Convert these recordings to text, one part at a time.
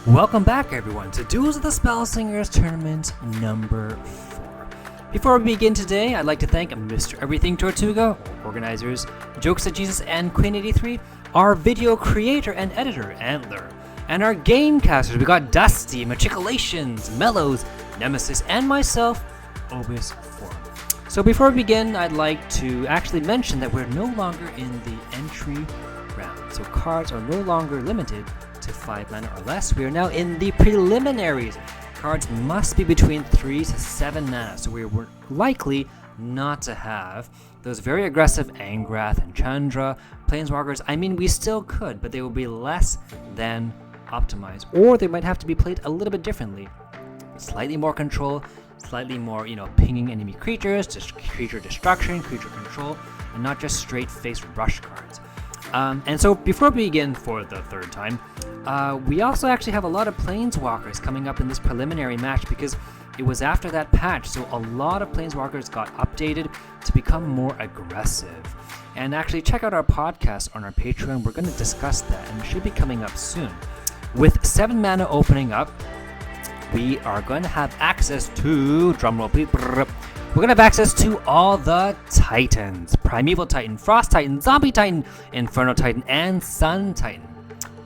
Welcome back, everyone, to Duels of the Spellslingers Tournament number 4. Before we begin today, I'd like to thank Mr. Everything Tortuga, organizers, Jokes at Jesus, and Queen83, our video creator and editor, Antler, and our gamecasters. We got Dusty, Matriculations, Mellows, Nemesis, and myself, Obus. So before we begin, I'd like to actually mention that we're no longer in the entry round. So cards are no longer limited to 5 mana or less. We are now in the preliminaries. Cards must be between 3 to 7 mana, so we were likely not to have those very aggressive Angrath and Chandra planeswalkers. I mean, we still could, but they will be less than optimized, or they might have to be played a little bit differently. Slightly more control, slightly more, pinging enemy creatures, just creature destruction, creature control, and not just straight face rush cards. And so before we begin for the third time, we also actually have a lot of planeswalkers coming up in this preliminary match because it was after that patch, so a lot of planeswalkers got updated to become more aggressive. And actually check out our podcast on our Patreon. We're going to discuss that, and it should be coming up soon. With 7 mana opening up, we are going to have access to, drumroll please, we're going to have access to all the Titans. Primeval Titan, Frost Titan, Zombie Titan, Inferno Titan, and Sun Titan.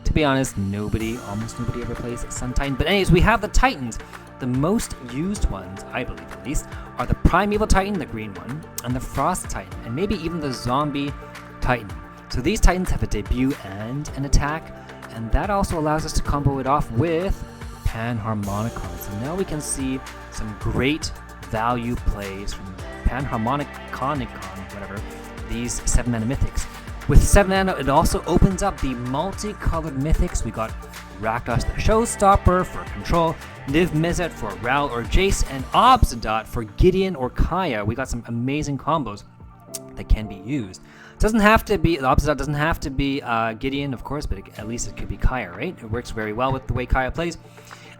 To be honest, almost nobody ever plays Sun Titan. But anyways, we have the Titans. The most used ones, I believe at least, are the Primeval Titan, the green one, and the Frost Titan, and maybe even the Zombie Titan. So these Titans have a debut and an attack, and that also allows us to combo it off with Panharmonicon. So now we can see some great value plays from Panharmonicon, whatever, these 7 mana mythics. With 7 mana, it also opens up the multicolored mythics. We got Rakdos the Showstopper for control, Niv Mizzet for Ral or Jace, and Obsidian for Gideon or Kaya. We got some amazing combos that can be used. Doesn't have to be, the Obsidian doesn't have to be Gideon, of course, but at least it could be Kaya, right? It works very well with the way Kaya plays.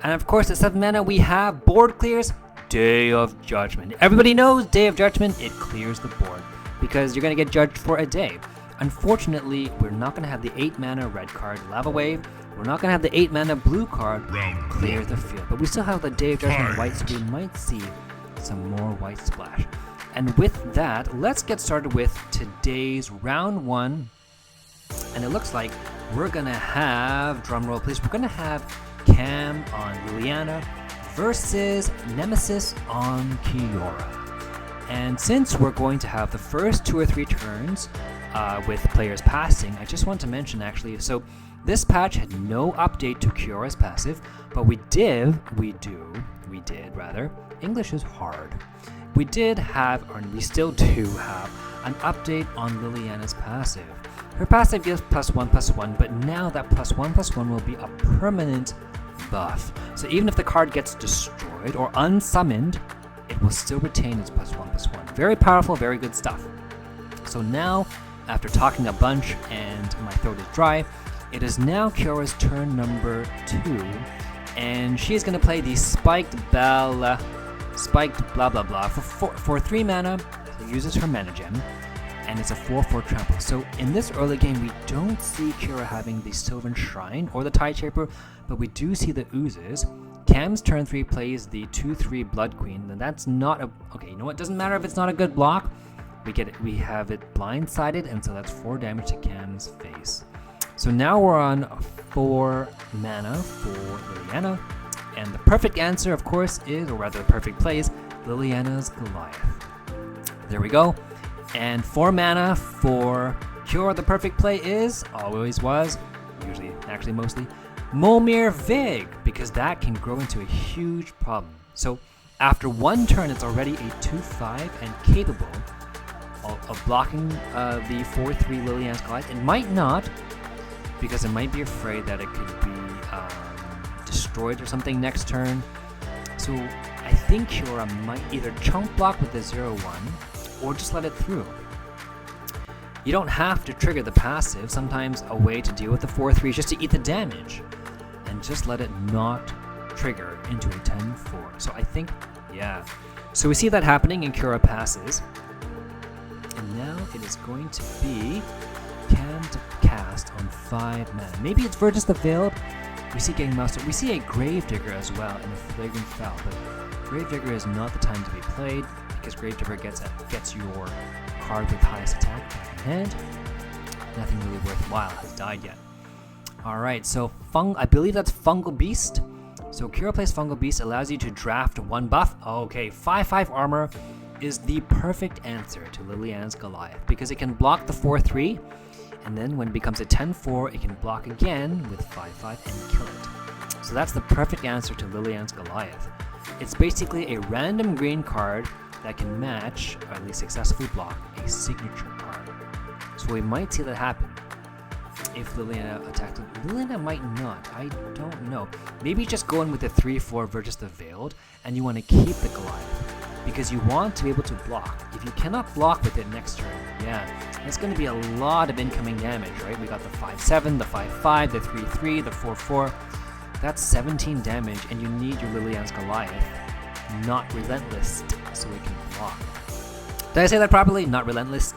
And of course, at 7 mana, we have board clears, Day of Judgment. Everybody knows Day of Judgment, it clears the board because you're going to get judged for a day. Unfortunately, we're not going to have the 8 mana red card, Lava Wave. We're not going to have the 8 mana blue card, Clear the Field. But we still have the Day of Judgment white, so we might see some more white splash. And with that, let's get started with today's round 1. And it looks like we're going to have, drumroll please, we're going to have Cammm on Liliana versus Nemesis on Kiora. And since we're going to have the first 2 or 3 turns with players passing, I just want to mention actually, so this patch had no update to Kiora's passive, but we did, English is hard. We did have, or we still do have, an update on Liliana's passive. Her passive gives +1/+1, but now that +1/+1 will be a permanent buff. So even if the card gets destroyed or unsummoned, it will still retain its +1/+1. Very powerful, very good stuff. So now, after talking a bunch and my throat is dry, it is now Kiora's turn number 2, and she is going to play the Spiked blah blah blah for 3 mana. So uses her mana gem, and it's a 4/4 trample. So in this early game, we don't see Kiora having the Sylvan Shrine or the Tide Shaper, but we do see the Oozes. Camm's turn 3 plays the 2/3 Blood Queen, and that's not a, okay, you know what, doesn't matter if it's not a good block, we have it blindsided, and so that's 4 damage to Camm's face. So now we're on 4 mana for Liliana, and the perfect answer, of course, is, or rather the perfect play is, Liliana's Goliath. There we go. And 4 mana for Kiora, the perfect play is, always was, usually, actually mostly, Momir Vig, because that can grow into a huge problem. So after 1 turn, it's already a 2/5 and capable of blocking the 4/3 Liliana's Goliath. It might not, because it might be afraid that it could be destroyed or something next turn. So I think Kiora might either chunk block with the 0/1 or just let it through. You don't have to trigger the passive. Sometimes a way to deal with the 4/3 is just to eat the damage and just let it not trigger into a 10/4. So I think, yeah. So we see that happening, and Kiora passes. And now it is going to be Cammm to cast on 5 mana. Maybe it's Virtus the Veiled. We see getting moused. We see a Gravedigger as well in a Flagrant Foul, but Gravedigger is not the time to be played because Gravedigger gets your card with highest attack back in hand. Nothing really worthwhile has died yet. Alright, so I believe that's Fungal Beast. So Kira plays Fungal Beast, allows you to draft 1 buff. Okay, 5/5 armor is the perfect answer to Liliana's Goliath because it can block the 4/3, and then when it becomes a 10/4, it can block again with 5/5 and kill it. So that's the perfect answer to Liliana's Goliath. It's basically a random green card that can match, or at least successfully block, a signature card. So we might see that happen if Liliana attacked him. Liliana might not, I don't know. Maybe just go in with the 3/4 versus the Veiled, and you want to keep the Goliath, because you want to be able to block. If you cannot block with it next turn, yeah, it's going to be a lot of incoming damage, right? We got the 5/7, the 5/5, the 3/3, the 4/4. That's 17 damage, and you need your Liliana's Goliath not relentless so it can block. Did I say that properly? Not relentless.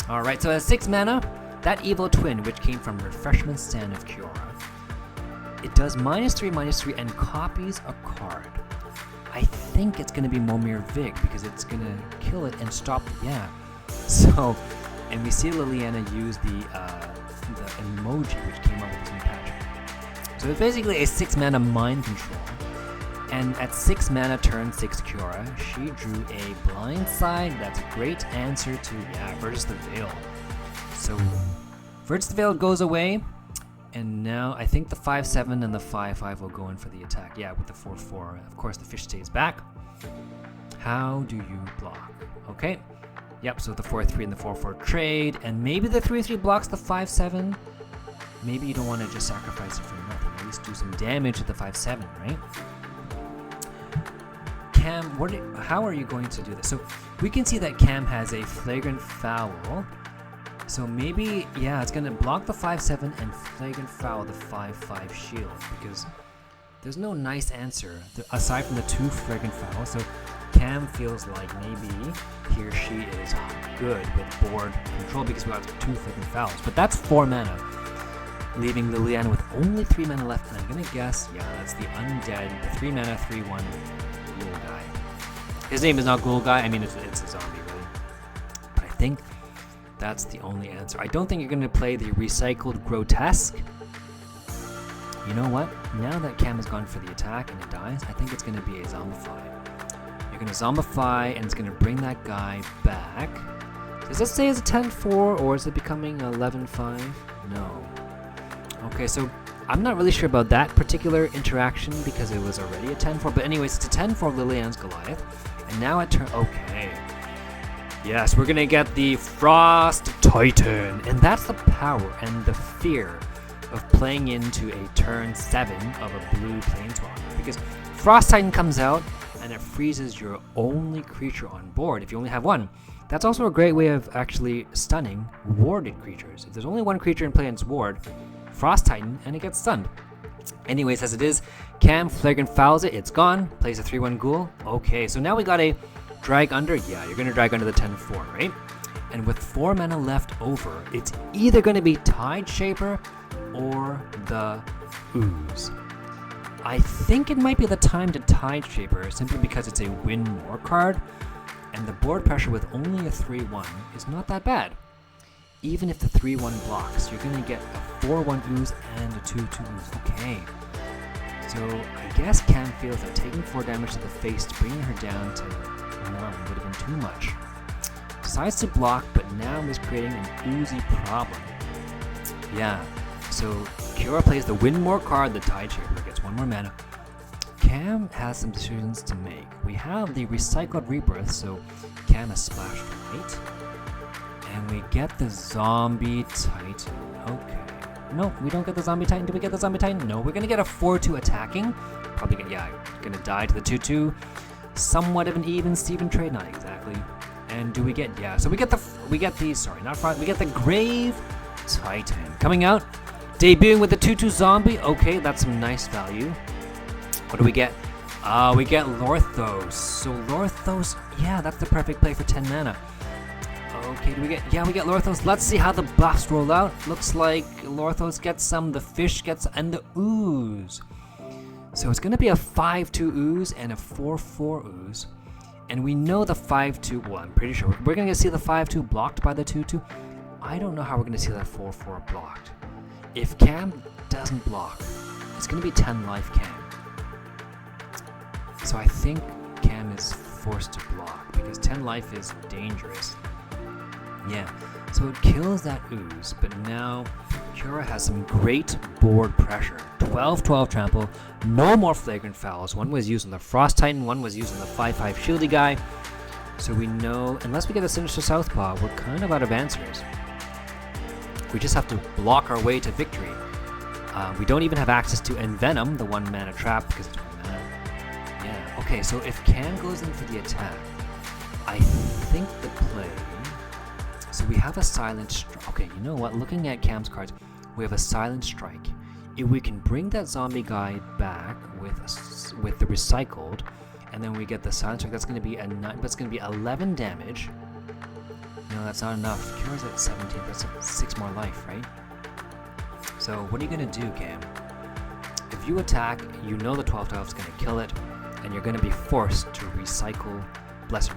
Alright, so at 6 mana, that Evil Twin, which came from Refreshment Stand of Kiora, it does -3/-3 and copies a card. I think it's going to be Momir Vig because it's going to kill it and stop. Yeah. So, and we see Liliana use the emoji which came up with this new patch. So it's basically a 6 mana mind control. And at 6 mana turn 6 Kiora, she drew a Blindside. That's a great answer to, versus the Veil. So, versus the Veil goes away. And now I think the 5/7 and the 5/5 will go in for the attack. Yeah, with the 4/4. Of course, the fish stays back. How do you block? Okay. Yep, so the 4/3 and the 4/4 trade. And maybe the 3/3 blocks the 5/7. Maybe you don't want to just sacrifice it for nothing. At least do some damage with the 5/7, right? Cammm, how are you going to do this? So we can see that Cammm has a Flagrant Foul. So maybe, it's going to block the 5/7 and Flagrant Foul the 5/5 shield because there's no nice answer aside from the 2 Flagrant Fouls. So Cammm feels like maybe he or she is good with board control because we got 2 Flagrant Fouls. But that's 4 mana, leaving Liliana with only 3 mana left. And I'm going to guess, that's the Undead, the 3 mana, 3/1 Ghoul guy. His name is not Ghoul Guy, I mean it's a zombie really. But I think that's the only answer. I don't think you're going to play the recycled Grotesque. You know what? Now that Cammm has gone for the attack and it dies, I think it's going to be a Zombify. You're going to Zombify and it's going to bring that guy back. Does it say it's a 10/4 or is it becoming 11/5? No. Okay, so I'm not really sure about that particular interaction because it was already a 10/4. But anyways, it's a 10/4 Liliana's Goliath. And now it turns... Okay. Yes, we're gonna get the Frost Titan, and that's the power and the fear of playing into a turn 7 of a blue planeswalker, because Frost Titan comes out and it freezes your only creature on board if you only have one. That's also a great way of actually stunning warded creatures. If there's only one creature in play and it's ward, Frost Titan, and it gets stunned. Anyways, as it is, Cammm Flagrant Fouls it, it's gone, plays a 3/1 Ghoul. Okay, so now we got a Drag Under. Yeah, you're going to drag under the 10/4, right? And with 4 mana left over, it's either going to be Tide Shaper or the Ooze. I think it might be the time to Tide Shaper simply because it's a win more card, and the board pressure with only a 3/1 is not that bad. Even if the 3/1 blocks, you're going to get a 4/1 Ooze and a 2/2 Ooze. Okay. So I guess Cammm feels that taking 4 damage to the face to bringing her down to 9 would have been too much. Decides to block, but now is creating an Oozy problem. Yeah, so Kiora plays the win more card, the Tide Shaper gets 1 more mana. Cammm has some decisions to make. We have the Recycled Rebirth, so Cammm has splashed right. And we get the Zombie Titan. Okay. No, we don't get the Zombie Titan. Do we get the Zombie Titan? No, we're going to get a 4/2 attacking. Probably going to die to the 2/2. Somewhat of an even Steven trade, not exactly. And do we get, so we get the Grave Titan coming out, debuting with the 2/2 zombie. Okay, that's some nice value. What do we get? We get Lorthos. So Lorthos, that's the perfect play for 10 mana. Okay, we get Lorthos. Let's see how the buffs roll out. Looks like Lorthos gets some, the fish gets, and the ooze. So it's gonna be a 5/2 ooze and a 4/4 ooze. And we know the 5/2, well, I'm pretty sure we're gonna see the 5/2 blocked by the 2/2. I don't know how we're gonna see that 4/4 blocked. If Cammm doesn't block, it's gonna be 10 life Cammm. So I think Cammm is forced to block because 10 life is dangerous. Yeah, so it kills that ooze, but now Kiora has some great board pressure. 12/12 trample, no more flagrant fouls. One was used on the Frost Titan, one was used on the 5/5 shieldy guy. So we know, unless we get a Sinister Southpaw, we're kind of out of answers. We just have to block our way to victory. We don't even have access to Envenom, the 1 mana trap, because it's 1 mana. Yeah, okay, so if Cammm goes in for the attack, I think the play... So we have a Silent Strike. Okay, you know what? Looking at Camm's cards, we have a Silent Strike. If we can bring that zombie guy back with the recycled, and then we get the Silent Strike, that's going to be a 9, but it's going to be 11 damage. No, that's not enough. Kira's at 17. That's 6 more life, right? So what are you going to do, Cammm? If you attack, you know the 12/12 is going to kill it, and you're going to be forced to recycle Blessed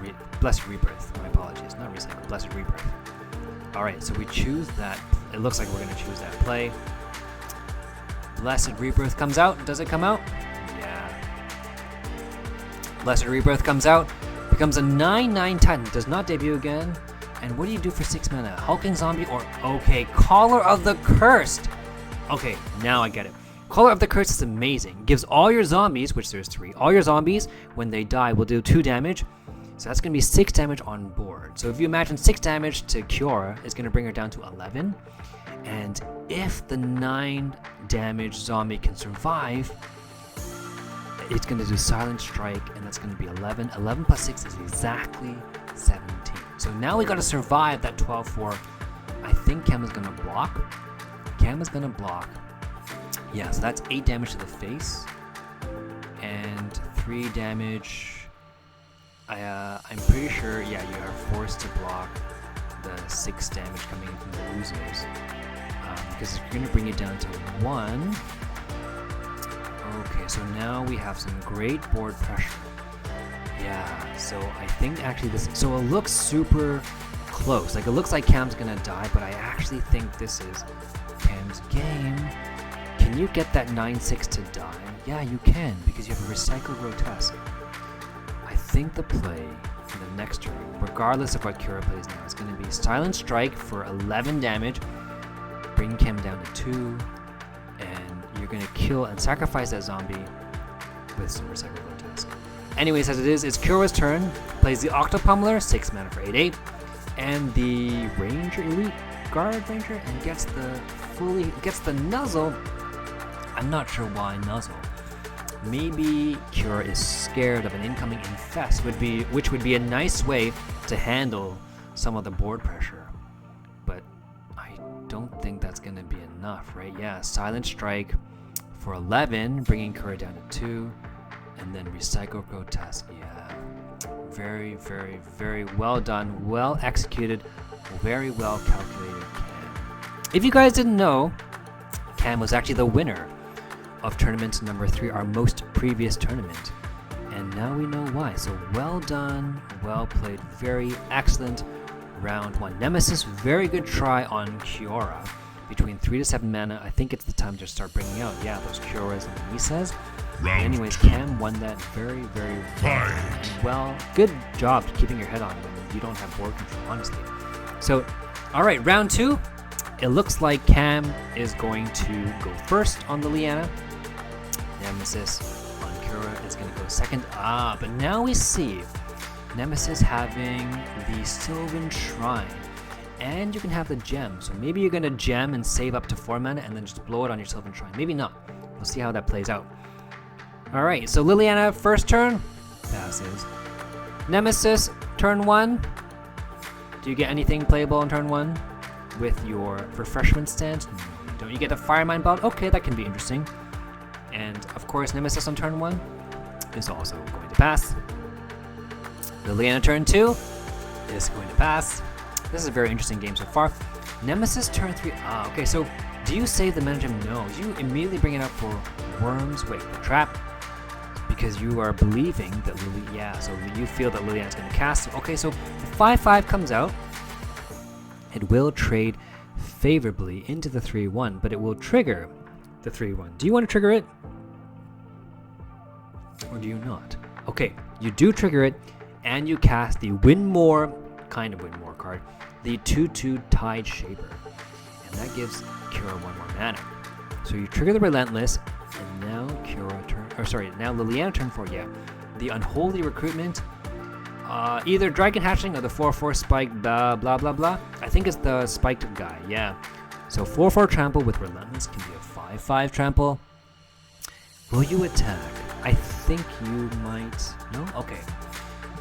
Rebirth. My apologies, not recycle, Blessed Rebirth. Alright, so we choose that. It looks like we're going to choose that play. Blessed Rebirth comes out. Does it come out? Yeah. Blessed Rebirth comes out. Becomes a 9/9 Titan. Does not debut again. And what do you do for 6 mana? Hulking Zombie or... Okay, Caller of the Cursed. Okay, now I get it. Caller of the Cursed is amazing. Gives all your zombies, which there's 3, all your zombies, when they die, will do 2 damage. So that's going to be 6 damage on board. So if you imagine 6 damage to Kiora, it's going to bring her down to 11. And if the 9 damage zombie can survive, it's going to do Silent Strike, and that's going to be 11. 11 plus 6 is exactly 17. So now we got to survive that 12/4. I think Cammm is going to block. Cammm is going to block. Yeah, so that's 8 damage to the face. And 3 damage... I'm pretty sure, yeah, you are forced to block the 6 damage coming in from the losers. Because it's going to bring it down to 1. Okay, so now we have some great board pressure. Yeah, so I think actually this... So it looks super close. Like, it looks like Camm's going to die, but I actually think this is Camm's game. Can you get that 9/6 to die? Yeah, you can, because you have a Recycled Grotesque. I think the play for the next turn, regardless of what Kiora plays now, is going to be Silent Strike for 11 damage, bring Cammm down to 2, and you're going to kill and sacrifice that zombie with some Recycled Grotesque. Anyways, as it is, it's Kiora's turn. Plays the Octopummeler, 6 mana for 8/8, and the Ranger, Elite Guard Ranger, and gets the Nuzzle. I'm not sure why Nuzzle. Maybe Kiora is scared of an incoming Infest, which would be a nice way to handle some of the board pressure. But I don't think that's going to be enough, right? Yeah, Silent Strike for 11, bringing Kiora down to 2, and then Recycle Grotesque. Yeah, very, very, very well done, well executed, very well calculated Cammm. If you guys didn't know, Cammm was actually the winner of tournament number 3, our most previous tournament, and now we know why. So well done, well played, very excellent round 1. Nemesis, very good try on Kiora. Between 3 to 7 mana, I think it's the time to start bringing out, yeah, those Kioras and Misas. Anyways, Cammm won that very, very well. And well, good job keeping your head on when you don't have board control, honestly. So, alright, round 2. It looks like Cammm is going to go first on the Liana. Nemesis on Kiora is going to go second. But now we see Nemesis having the Sylvan Shrine. And you can have the gem. So maybe you're going to gem and save up to 4 mana and then just blow it on your Sylvan Shrine. Maybe not. We'll see how that plays out. Alright, so Liliana, first turn. Passes. Nemesis, turn 1. Do you get anything playable on turn 1? With your refreshment stand? No, don't you get a Firemind Belt? Okay, that can be interesting. And of course, Nemesis on turn 1 is also going to pass. Liliana turn 2 is going to pass. This is a very interesting game so far. Nemesis turn 3. Ah, okay, so do you save the mana gem? No. You immediately bring it up for worms. Wait, the trap? Because you are believing that so you feel that Liliana's going to cast. Okay, so the 5/5 comes out. It will trade favorably into the 3/1, but it will trigger the 3/1. Do you want to trigger it? Or do you not? Okay, you do trigger it, and you cast the Win More, kind of Win More card, the 2/2 Tide Shaper. And that gives Kira 1 more mana. So you trigger the Relentless, and now now Liliana turn 4, yeah. The Unholy Recruitment, either Dragon Hatchling or the 4/4 Spike, blah, blah, blah, blah. I think it's the spiked guy, yeah. So 4/4 Trample with Relentless can be a 5/5 Trample. Will you attack? I think you might. No? Okay.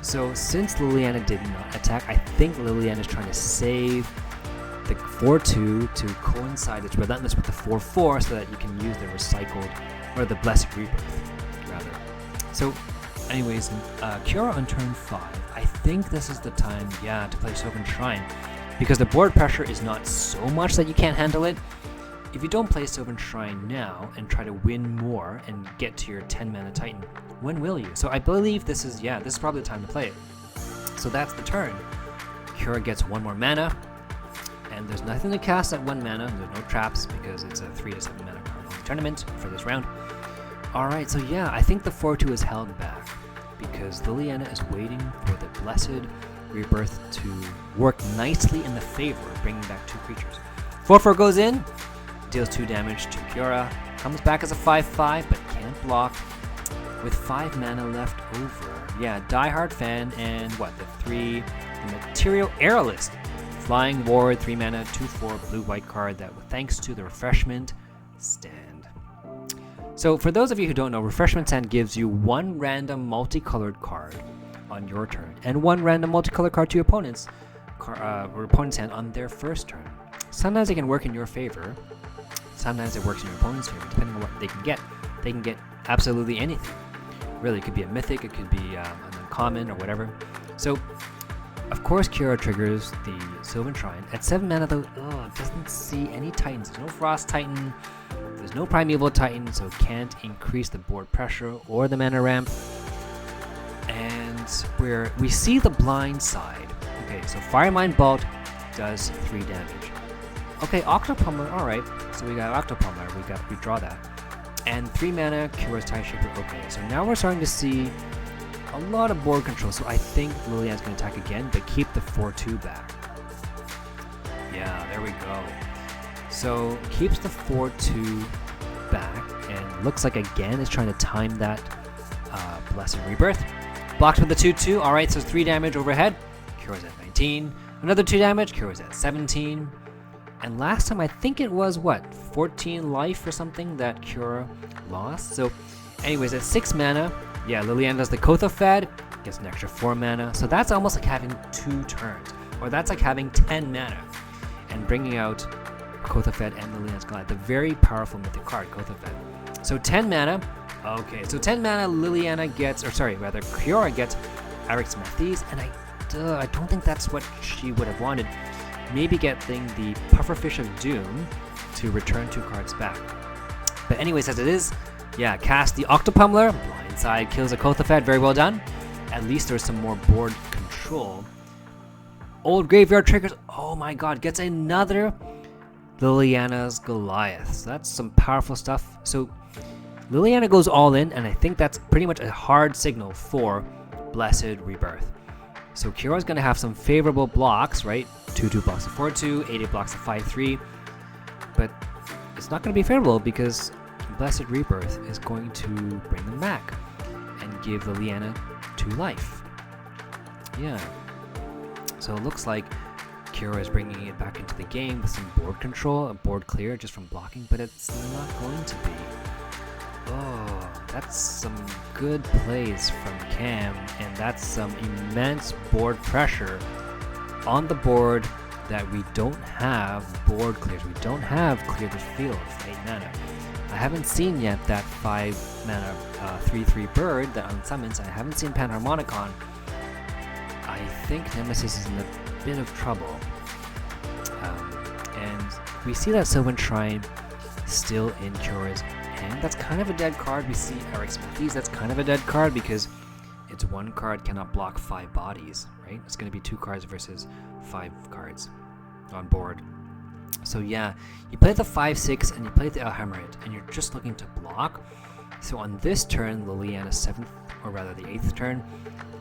So since Liliana did not attack, I think Liliana is trying to save the 4/2 to coincide its Relentless with the 4/4 so that you can use the recycled, or the Blessed Rebirth, rather. So, anyways, Kiora on turn 5. I think this is the time, to play Sylvan Shrine, because the board pressure is not so much that you can't handle it. If you don't play Sylvan Shrine now and try to win more and get to your 10 mana Titan, when will you? So I believe this is probably the time to play it. So that's the turn. Kiora gets 1 more mana, and there's nothing to cast at 1 mana. There's no traps because it's a 3 to 7 mana card only tournament for this round. Alright, so I think the 4/2 is held back because Liliana is waiting for the Blessed Rebirth to work nicely in the favor of bringing back 2 creatures. 4/4 goes in, deals 2 damage to Kiora, comes back as a 5/5 but can't block with 5 mana left over. Diehard Fan, and the Material Aerialist. Flying Ward, 3 mana, 2/4 blue-white card that, thanks to the Refreshment Stand. So for those of you who don't know, Refreshment Stand gives you 1 random multicolored card on your turn, and 1 random multicolored card to your opponent's hand on their first turn. Sometimes it can work in your favor, sometimes it works in your opponent's favor, depending on what they can get. They can get absolutely anything. Really, it could be a mythic, it could be an uncommon, or whatever. So, of course, Kiora triggers the Sylvan Shrine. At 7 mana, though, it doesn't see any Titans. There's no Frost Titan, there's no Primeval Titan, so it can't increase the board pressure or the mana ramp. And we see the blind side. Okay, so Firemind Bolt does 3 damage. Okay, Octopummeler, alright. So we got Octopummeler, we draw that. And 3 mana, Kira's Tide Shaper. Okay, so now we're starting to see a lot of board control, so I think Liliana's going to attack again, but keep the 4/2 back. There we go. So, keeps the 4/2 back, and looks like again is trying to time that Blessed Rebirth. Blocked with the 2/2, alright, so 3 damage overhead. Kira's at 19. Another 2 damage, Kira's at 17. And last time, I think it was, 14 life or something that Kiora lost. So, anyways, at 6 mana, Liliana does the Kothofed, gets an extra 4 mana. So that's almost like having 2 turns. Or that's like having 10 mana. And bringing out Kothofed and Liliana's Glide, the very powerful mythic card, Kothofed. So 10 mana. Okay, so 10 mana, Kiora gets Arix Mathis, and I don't think that's what she would have wanted. Maybe getting the Pufferfish of Doom to return 2 cards back. But anyways, as it is, cast the Octopummeler, blindside kills a Kothofed, very well done. At least there's some more board control. Old Graveyard triggers, oh my god, gets another Liliana's Goliath. So that's some powerful stuff. So Liliana goes all in, and I think that's pretty much a hard signal for Blessed Rebirth. So Kira's going to have some favorable blocks, right? 2/2 blocks of 4/2, 8/8 blocks of 5/3. But it's not going to be favorable because Blessed Rebirth is going to bring them back and give Liliana 2 life. So it looks like Kira is bringing it back into the game with some board control, a board clear just from blocking, but it's not going to be. Oh, that's some good plays from Cammm, and that's some immense board pressure on the board that we don't have board clears. We don't have clear the field for 8 mana. I haven't seen yet that 5 mana 3/3 bird that unsummons. I haven't seen Panharmonicon. I think Nemesis is in a bit of trouble. we see that Sylvan Shrine still in Kura's hand. That's kind of a dead card. We see Eric's Methes. That's kind of a dead card because it's one card cannot block 5 bodies, right? It's going to be 2 cards versus 5 cards on board. So yeah, you play the 5/6 and you play the Alhammerit, and you're just looking to block. So on this turn, Liliana's 7th, or rather the 8th turn,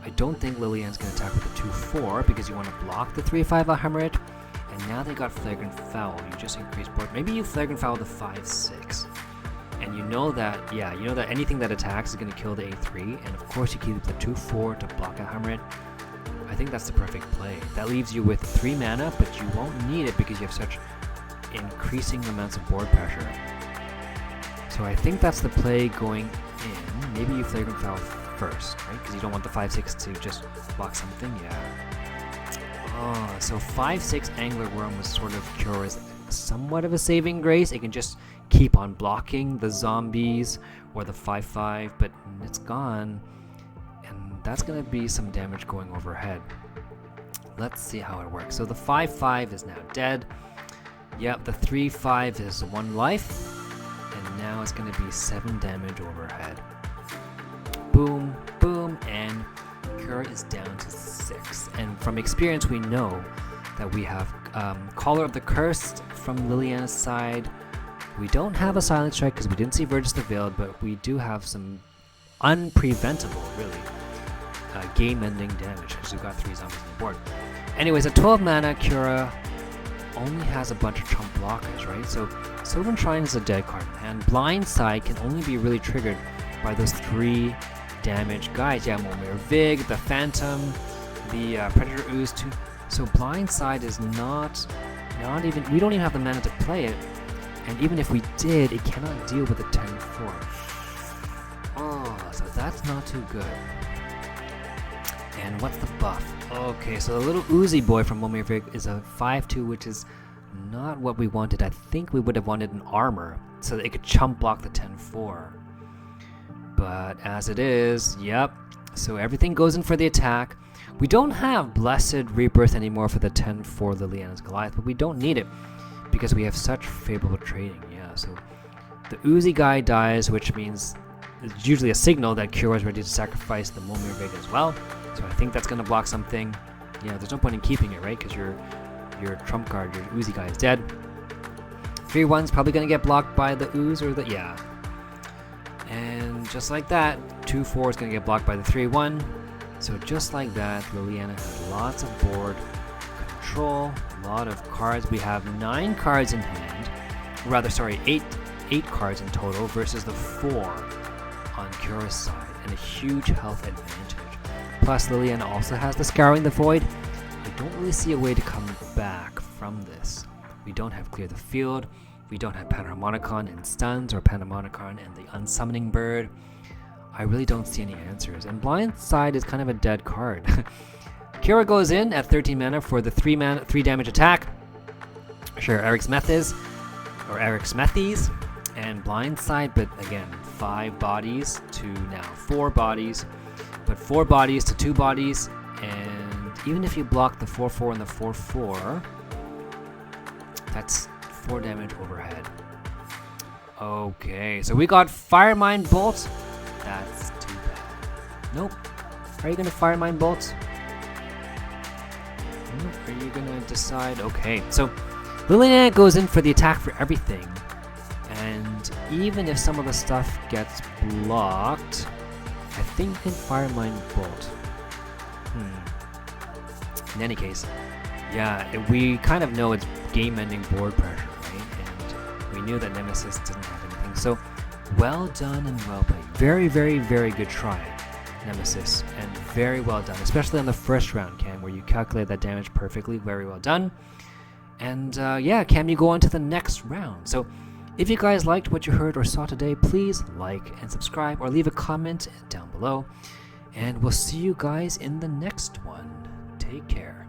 I don't think Liliana's going to attack with the 2/4 because you want to block the 3/5 Alhammerit. And now they got Flagrant Foul. You just increase board. Maybe you Flagrant Foul the 5/6. And you know that, yeah, you know that anything that attacks is going to kill the A3. And of course you keep the 2/4 to block Alhammerit. I think that's the perfect play. That leaves you with 3 mana, but you won't need it because you have such increasing amounts of board pressure. So I think that's the play going in. Maybe you Flagrant Foul first, right? Because you don't want the 5/6 to just block something. Yeah. Oh, so 5/6 Angler Worm was sort of Kura's somewhat of a saving grace. It can just keep on blocking the zombies or the 5/5, but it's gone. And that's going to be some damage going overhead. Let's see how it works. So the 5/5 is now dead. Yep, the 3/5 is 1 life. And now it's going to be 7 damage overhead. Boom, boom, and Kura is down to 6. And from experience, we know that we have Caller of the Cursed from Liliana's side. We don't have a Silent Strike because we didn't see Verges the Veiled, but we do have some unpreventable, really, game-ending damage because we've got 3 zombies on the board. Anyways, at 12 mana, Kura only has a bunch of trump blockers, right? So Sylvan Shrine is a dead card, and Blindside can only be really triggered by those 3 damage guys. Yeah, Momir Vig, the Phantom, the Predator Ooze too. So Blindside is not even, we don't even have the mana to play it, and even if we did, it cannot deal with the 10/4. Oh, so that's not too good. And what's the buff? Okay, so the little Uzi boy from Momir Vig is a 5/2, which is not what we wanted. I think we would have wanted an armor so that it could chump block the 10/4. But as it is, yep. So everything goes in for the attack. We don't have Blessed Rebirth anymore for the 10/4 Liliana's Goliath, but we don't need it because we have such favorable trading. Yeah, so the Uzi guy dies, which means it's usually a signal that Kura is ready to sacrifice the Momir Vig as well. So I think that's going to block something. Yeah, there's no point in keeping it, right? Because your trump card, your Uzi guy is dead. 3/1's probably going to get blocked by the Ooze or the, yeah. And just like that, 2/4 is going to get blocked by the 3/1. So just like that, Liliana has lots of board control, a lot of cards. We have 9 cards in hand, rather, sorry, 8 cards in total versus the 4 on Kura's side, and a huge health advantage. Plus, Liliana also has the Scouring the Void. I don't really see a way to come back from this. We don't have Clear the Field. We don't have Panharmonicon and Stuns, or Panharmonicon and the Unsummoning Bird. I really don't see any answers. And Blindside is kind of a dead card. Kura goes in at 13 mana for the 3 damage attack. Sure, Eric's Methes, and Blindside, but again, 5 bodies to now 4 bodies. But 4 bodies to 2 bodies, and even if you block the 4/4 and the 4/4, that's 4 damage overhead. Okay, so we got Firemind Bolt. That's too bad. Nope. Are you gonna Firemind Bolt? Nope. Are you gonna decide? Okay, so Liliana goes in for the attack for everything, and even if some of the stuff gets blocked, I think you can Firemind Bolt. In any case, yeah, we kind of know it's game-ending board pressure, right? And we knew that Nemesis didn't have anything. So, well done and well played. Very, very, very good try, Nemesis, and very well done, especially on the first round, Cammm, where you calculate that damage perfectly. Very well done. And yeah, Cammm, you go on to the next round. So, if you guys liked what you heard or saw today, please like and subscribe or leave a comment down below. And we'll see you guys in the next one. Take care.